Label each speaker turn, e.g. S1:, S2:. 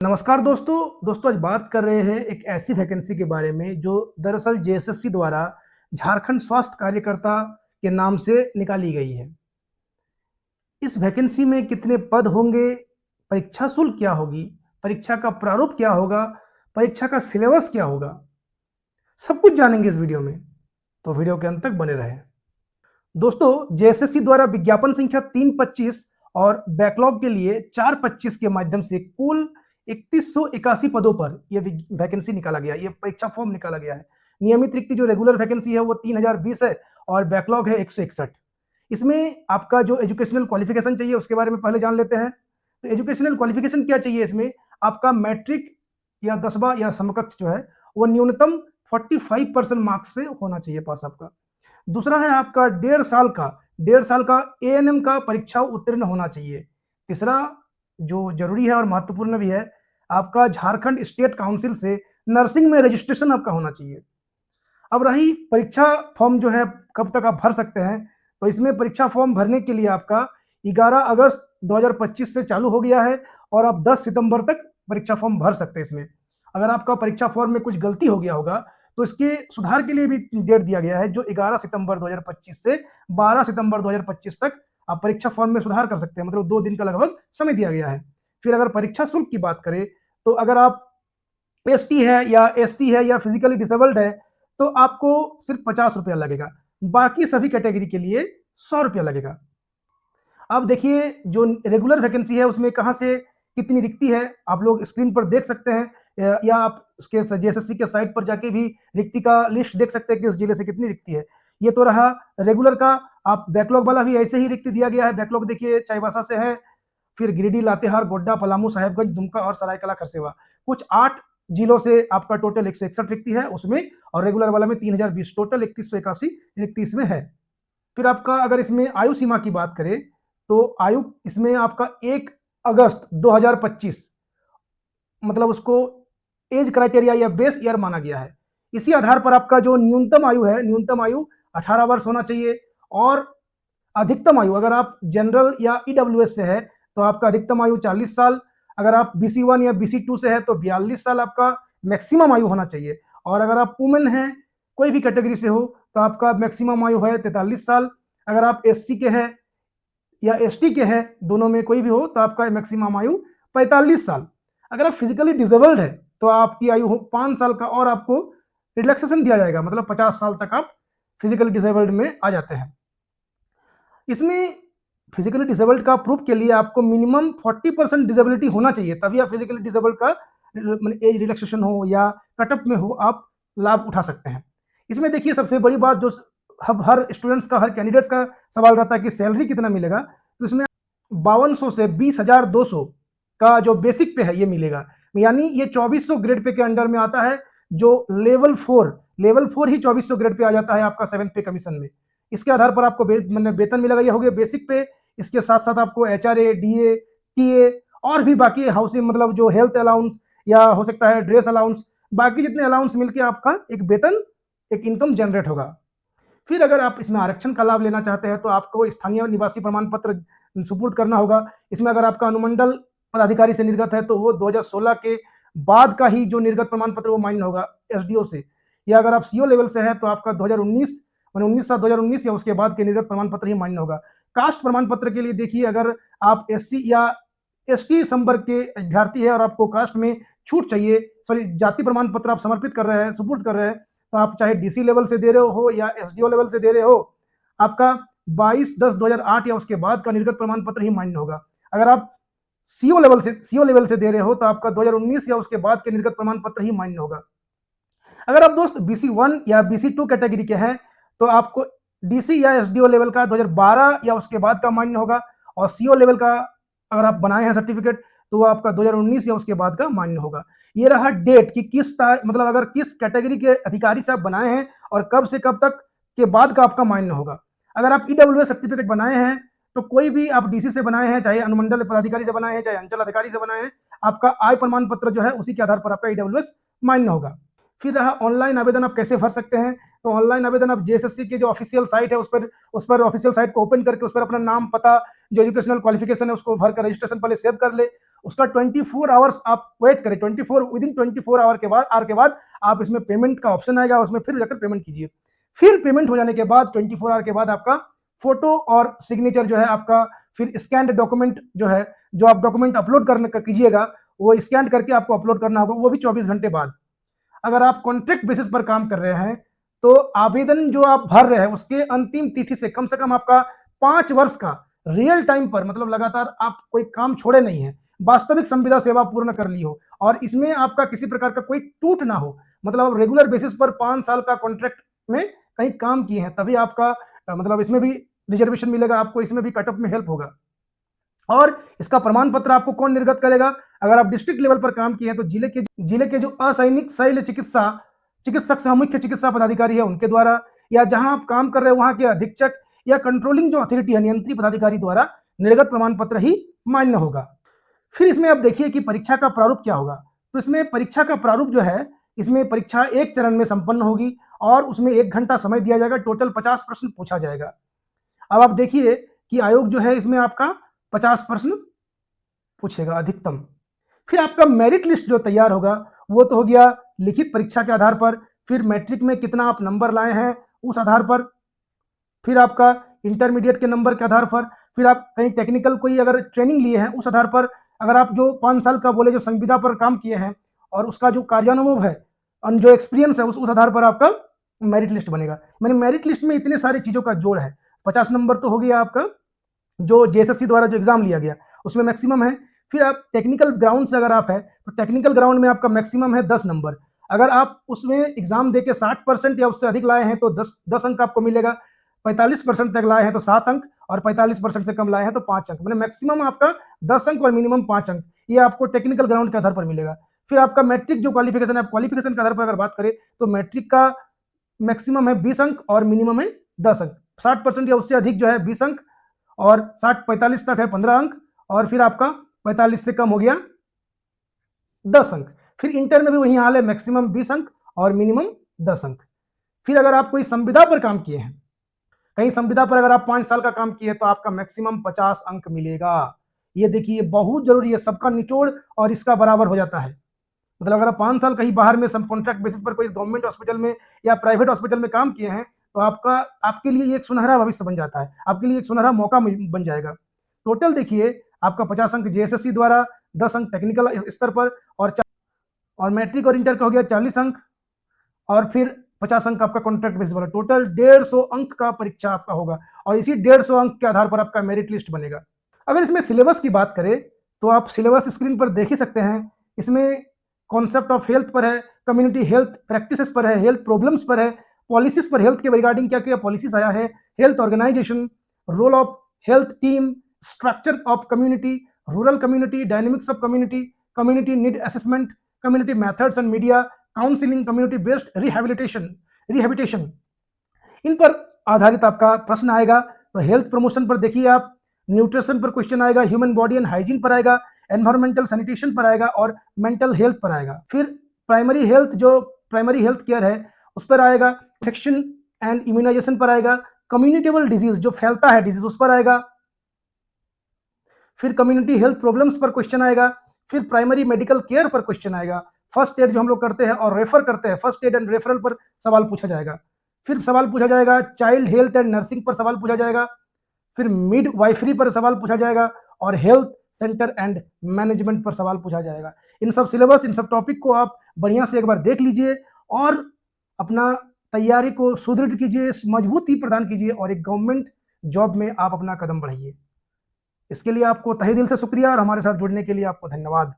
S1: नमस्कार दोस्तों आज बात कर रहे हैं एक ऐसी वैकेंसी के बारे में जो दरअसल जेएसएससी द्वारा झारखंड स्वास्थ्य कार्यकर्ता के नाम से निकाली गई है। इस वैकेंसी में कितने पद होंगे, परीक्षा शुल्क क्या होगी, परीक्षा का प्रारूप क्या होगा, परीक्षा का सिलेबस क्या होगा, सब कुछ जानेंगे इस वीडियो में। तो वीडियो के अंत तक बने रहें। दोस्तों, जेएसएससी द्वारा विज्ञापन संख्या 325 और बैकलॉग के लिए 425 के माध्यम से कुल 3181 पदों पर यह वैकेंसी निकाला गया, ये परीक्षा फॉर्म निकाला गया है। नियमित रिक्ति जो रेगुलर वैकेंसी है वो 3020 है और बैकलॉग है 161। इसमें आपका जो एजुकेशनल क्वालिफिकेशन चाहिए उसके बारे में पहले जान लेते हैं। तो एजुकेशनल क्वालिफिकेशन क्या चाहिए इसमें, आपका मैट्रिक या 10वां या समकक्ष जो है वो न्यूनतम 45% मार्क्स से होना चाहिए पास आपका। दूसरा है आपका 1.5 साल का एएनएम का परीक्षा उत्तीर्ण होना चाहिए। तीसरा जो जरूरी है और महत्वपूर्ण भी है, आपका झारखंड स्टेट काउंसिल से नर्सिंग में रजिस्ट्रेशन आपका होना चाहिए। अब रही परीक्षा फॉर्म जो है कब तक आप भर सकते हैं, तो इसमें परीक्षा फॉर्म भरने के लिए आपका 11 अगस्त 2025 से चालू हो गया है और आप 10 सितंबर तक परीक्षा फॉर्म भर सकते हैं। इसमें अगर आपका परीक्षा फॉर्म में कुछ गलती हो गया होगा तो इसके सुधार के लिए भी डेट दिया गया है, जो 11 सितंबर 2025 से 12 सितंबर 2025 तक आप परीक्षा फॉर्म में सुधार कर सकते हैं, मतलब 2 दिन का लगभग समय दिया गया है। फिर अगर परीक्षा शुल्क की बात करें तो अगर आप एसटी है या एससी है या फिजिकली डिसेबल्ड है तो आपको सिर्फ 50 रुपया लगेगा। बाकी सभी कैटेगरी के लिए 100 रुपया लगेगा। अब देखिए जो रेगुलर वैकेंसी है उसमें कहाँ से कितनी रिक्ति है आप लोग स्क्रीन पर देख सकते हैं, या आप उसके जेएसएससी के साइट पर जाके भी रिक्ति का लिस्ट देख सकते हैं कि इस जिले से कितनी रिक्ति है। ये तो रहा रेगुलर का। आप बैकलॉग वाला भी ऐसे ही रिक्ति दिया गया है। बैकलॉग देखिए चाईबासा से है, फिर गिरिडीह, लातेहार, गोड्डा, पलामू, साहेबगंज, दुमका और सरायकला खरसेवा, कुछ 8 जिलों से आपका टोटल 161 रिक्ति है उसमें, और रेगुलर वाला में 3020, टोटल 3181 रिक्ति इसमें है। फिर आपका अगर इसमें आयु सीमा की बात करें तो आयु इसमें आपका 1 अगस्त 2025 मतलब उसको एज क्राइटेरिया या बेस ईयर माना गया है। इसी आधार पर आपका जो न्यूनतम आयु है, न्यूनतम आयु 18 वर्ष होना चाहिए, और अधिकतम आयु अगर आप जनरल या ईडब्ल्यूएस से है तो आपका अधिकतम आयु 40 साल, अगर आप BC1 या BC2 से है तो 42 साल आपका मैक्सिमम आयु होना चाहिए, और अगर आप वुमेन हैं कोई भी कैटेगरी से हो तो आपका मैक्सिमम आयु है 43 साल, अगर आप SC के हैं या ST के हैं, दोनों में कोई भी हो तो आपका मैक्सिमम आयु 45 साल। अगर आप फिजिकली डिसेबल्ड है तो आपकी आयु 5 साल का और आपको रिलैक्सेशन दिया जाएगा, मतलब 50 साल तक आप फिजिकली डिसेबल्ड में आ जाते हैं। इसमें फिजिकली डिसेबल्ड का प्रूफ के लिए आपको मिनिमम 40% डिसेबिलिटी होना चाहिए, तभी आप फिजिकली डिसेबल्ड का एज रिलैक्सेशन हो या कटअप में हो आप लाभ उठा सकते हैं। इसमें देखिए सबसे बड़ी बात जो हर स्टूडेंट्स का, हर कैंडिडेट्स का सवाल रहता है कि सैलरी कितना मिलेगा, तो इसमें 5200 से 20,200 का जो बेसिक पे है ये मिलेगा, यानी ये 2400 ग्रेड पे के अंडर में आता है। जो लेवल 4 ही 2400 ग्रेड पे आ जाता है आपका 7th पे कमीशन में। इसके आधार पर आपको वेतन मिलेगा, ये हो गया बेसिक पे। इसके साथ साथ आपको HRA, DA, TA और भी बाकी हाउसिंग, मतलब जो हेल्थ अलाउंस या हो सकता है ड्रेस अलाउंस, बाकी जितने अलाउंस मिलकर आपका एक वेतन, एक इनकम जनरेट होगा। फिर अगर आप इसमें आरक्षण का लाभ लेना चाहते हैं तो आपको स्थानीय निवासी प्रमाण पत्र सुपुर्द करना होगा। इसमें अगर आपका अनुमंडल पदाधिकारी से निर्गत है तो वो 2016 के बाद का ही जो निर्गत प्रमाण पत्र वो मान्य होगा SDO से, या अगर आप CO लेवल से है तो आपका 2019 2019 या उसके बाद के निर्गत प्रमाण पत्र ही मान्य होगा। कास्ट प्रमाण पत्र के लिए देखिए, अगर आप SC या ST संवर्ग के अभ्यर्थी है और आपको कास्ट में छूट चाहिए, सॉरी जाति प्रमाण पत्र आप समर्पित कर रहे हैं, सुपुर्द कर रहे हैं, तो आप चाहे DC लेवल से दे रहे हो या SDO लेवल से दे रहे हो, आपका 22/10/2008 या उसके बाद का निर्गत प्रमाण पत्र ही मान्य होगा। अगर आप CO लेवल से दे रहे हो तो आपका 2019 या उसके बाद के निर्गत प्रमाण पत्र ही मान्य होगा। अगर आप दोस्त BC1 या BC2 कैटेगरी के हैं तो आपको DC या SDO लेवल का 2012 या उसके बाद का मान्य होगा, और CO लेवल का अगर आप बनाए हैं सर्टिफिकेट तो वो आपका 2019 या उसके बाद का मान्य होगा। ये रहा डेट कि मतलब अगर किस कैटेगरी के अधिकारी से आप बनाए हैं और कब से कब तक के बाद का आपका मान्य होगा। अगर आप EWS सर्टिफिकेट बनाए हैं तो कोई भी आप DC से बनाए हैं, चाहे अनुमंडल पदाधिकारी से बनाए हैं, चाहे अंचल अधिकारी से बनाए हैं, आपका आय प्रमाण पत्र जो है उसी के आधार पर आपका EWS मान्य होगा। फिर रहा ऑनलाइन आवेदन आप कैसे भर सकते हैं, तो ऑनलाइन आवेदन आप जेएसएससी की जो ऑफिशियल साइट है उस पर ऑफिशियल साइट को ओपन करके उस पर अपना नाम, पता, जो एजुकेशनल क्वालिफिकेशन है उसको भर कर रजिस्ट्रेशन पहले सेव कर ले, उसका 24 आवर्स आप वेट करें, 24 विदिन 24 आवर के बाद आप इसमें पेमेंट का ऑप्शन आएगा, उसमें फिर जाकर पेमेंट कीजिए। फिर पेमेंट हो जाने के बाद 24 आवर के बाद आपका फोटो और सिग्नेचर जो है आपका, फिर स्कैन्ड डॉक्यूमेंट जो है, जो आप डॉक्यूमेंट अपलोड करने का कीजिएगा, वो स्कैन करके आपको अपलोड करना होगा, वो भी 24 घंटे बाद। अगर आप कॉन्ट्रैक्ट बेसिस पर काम कर रहे हैं तो आवेदन जो आप भर रहे हैं उसके अंतिम तिथि से कम आपका 5 वर्ष का रियल टाइम पर, मतलब लगातार आप कोई काम छोड़े नहीं है, वास्तविक संविदा सेवा पूर्ण कर ली हो और इसमें आपका किसी प्रकार का कोई टूट ना हो, मतलब आप रेगुलर बेसिस पर 5 साल का कॉन्ट्रैक्ट में कहीं काम किए हैं, तभी आपका मतलब इसमें भी रिजर्वेशन मिलेगा आपको, इसमें भी कटअप में हेल्प होगा। और इसका प्रमाण पत्र आपको कौन निर्गत करेगा? अगर आप डिस्ट्रिक्ट लेवल पर काम किए हैं तो जिले के जो असैनिक शैल्य चिकित्सक सह मुख्य चिकित्सा पदाधिकारी है उनके द्वारा, या जहां आप काम कर रहे हैं वहां के अधीक्षक या कंट्रोलिंग जो अथॉरिटी है, नियंत्रण पदाधिकारी द्वारा निर्गत प्रमाण पत्र ही मान्य होगा। फिर इसमें आप देखिए कि परीक्षा का प्रारूप क्या होगा। तो इसमें परीक्षा का प्रारूप जो है, इसमें परीक्षा एक चरण में संपन्न होगी और उसमें 1 घंटा समय दिया जाएगा, टोटल 50 प्रश्न पूछा जाएगा। अब आप देखिए कि आयोग जो है इसमें आपका 50 प्रश्न पूछेगा अधिकतम। फिर आपका मेरिट लिस्ट जो तैयार होगा वो तो हो गया लिखित परीक्षा के आधार पर, फिर मैट्रिक में कितना आप नंबर लाए हैं उस आधार पर, फिर आपका इंटरमीडिएट के नंबर के आधार पर, फिर आप कहीं टेक्निकल कोई अगर ट्रेनिंग लिए हैं उस आधार पर, अगर आप जो 5 साल का बोले जो संविदा पर काम किए हैं और उसका जो कार्यानुभव है और जो एक्सपीरियंस है उस आधार पर आपका मेरिट लिस्ट बनेगा। मैंने मेरिट लिस्ट में इतने सारी चीज़ों का जोड़ है। 50 नंबर तो हो गया आपका जो जेएसएससी द्वारा जो एग्जाम लिया गया उसमें मैक्सिमम है। फिर आप टेक्निकल ग्राउंड से अगर आप है तो टेक्निकल ग्राउंड में आपका मैक्सिमम है 10 नंबर। अगर आप उसमें एग्जाम देके 60% या उससे अधिक लाए हैं तो 10 अंक आपको मिलेगा, 45% तक लाए हैं तो 7 अंक और 45% से कम लाए हैं तो 5 अंक, मैंने मैक्सिमम आपका 10 अंक और मिनिमम 5 अंक, ये आपको टेक्निकल ग्राउंड के आधार पर मिलेगा। फिर आपका मैट्रिक जो क्वालिफिकेशन है, क्वालिफिकेशन के आधार पर अगर बात करें तो मैट्रिक का मैक्सिमम है 20 अंक और मिनिमम है 10 अंक, 60% या उससे अधिक जो है 20 अंक और 60-45 तक है 15 अंक और फिर आपका 45 से कम हो गया 10 अंक। फिर इंटर में भी वही हाल है, मैक्सिमम 20 अंक और मिनिमम 10 अंक। फिर अगर आप कोई संविदा पर काम किए हैं, कहीं संविदा पर अगर आप 5 साल का काम किए तो आपका मैक्सिमम 50 अंक मिलेगा। ये देखिए बहुत जरूरी है, सबका निचोड़ और इसका बराबर हो जाता है। मतलब अगर आप 5 साल कहीं बाहर में सब कॉन्ट्रैक्ट बेसिस पर कोई गवर्नमेंट हॉस्पिटल में या प्राइवेट हॉस्पिटल में काम किए हैं तो आपके लिए एक सुनहरा भविष्य बन जाता है, आपके लिए एक सुनहरा मौका बन जाएगा। टोटल देखिए आपका 50 अंक जेएसएससी द्वारा, 10 अंक टेक्निकल स्तर पर और मैट्रिक और इंटर का हो गया 40 अंक और फिर 50 अंक आपका कॉन्ट्रैक्ट बेसिस वाला, टोटल 150 अंक का परीक्षा आपका होगा और इसी 150 अंक के आधार पर आपका मेरिट लिस्ट बनेगा। अगर इसमें सिलेबस की बात करें तो आप सिलेबस स्क्रीन पर देख ही सकते हैं। इसमें कॉन्सेप्ट ऑफ हेल्थ पर है, कम्युनिटी हेल्थ प्रैक्टिसेस पर है, हेल्थ प्रॉब्लम्स पर है, पॉलिसीज पर हेल्थ के रिगार्डिंग क्या क्या पॉलिसीज आया है, health organization, role of health team, structure of community, rural community, dynamics of community, community need assessment, community methods and media, counselling, community based rehabilitation, इन पर आधारित आपका प्रश्न आएगा। तो हेल्थ प्रमोशन पर देखिए आप, न्यूट्रिशन पर क्वेश्चन आएगा, ह्यूमन बॉडी एंड हाइजीन पर आएगा, एनवायरमेंटल सैनिटेशन पर आएगा और मेंटल हेल्थ पर आएगा। फिर प्राइमरी हेल्थ केयर है उस पर आएगा, इन्फेक्शन एंड इम्यूनाइजेशन पर आएगा, कम्युनिकेबल डिजीज जो फैलता है डिजीज उस पर आएगा, फिर कम्युनिटी हेल्थ प्रॉब्लम्स पर क्वेश्चन आएगा, फिर प्राइमरी मेडिकल केयर पर क्वेश्चन आएगा, फर्स्ट एड जो हम लोग करते हैं और रेफर करते हैं, फर्स्ट एड एंड रेफरल पर सवाल पूछा जाएगा, फिर सवाल पूछा जाएगा चाइल्ड हेल्थ एंड नर्सिंग पर सवाल पूछा जाएगा, फिर मिड वाइफरी पर सवाल पूछा जाएगा और हेल्थ सेंटर एंड मैनेजमेंट पर सवाल पूछा जाएगा। इन सब सिलेबस, इन सब टॉपिक को आप बढ़िया से एक बार देख लीजिए और अपना तैयारी को सुदृढ़ कीजिए, मजबूती प्रदान कीजिए और एक गवर्नमेंट जॉब में आप अपना कदम बढ़ाइए। इसके लिए आपको तहे दिल से शुक्रिया और हमारे साथ जुड़ने के लिए आपको धन्यवाद।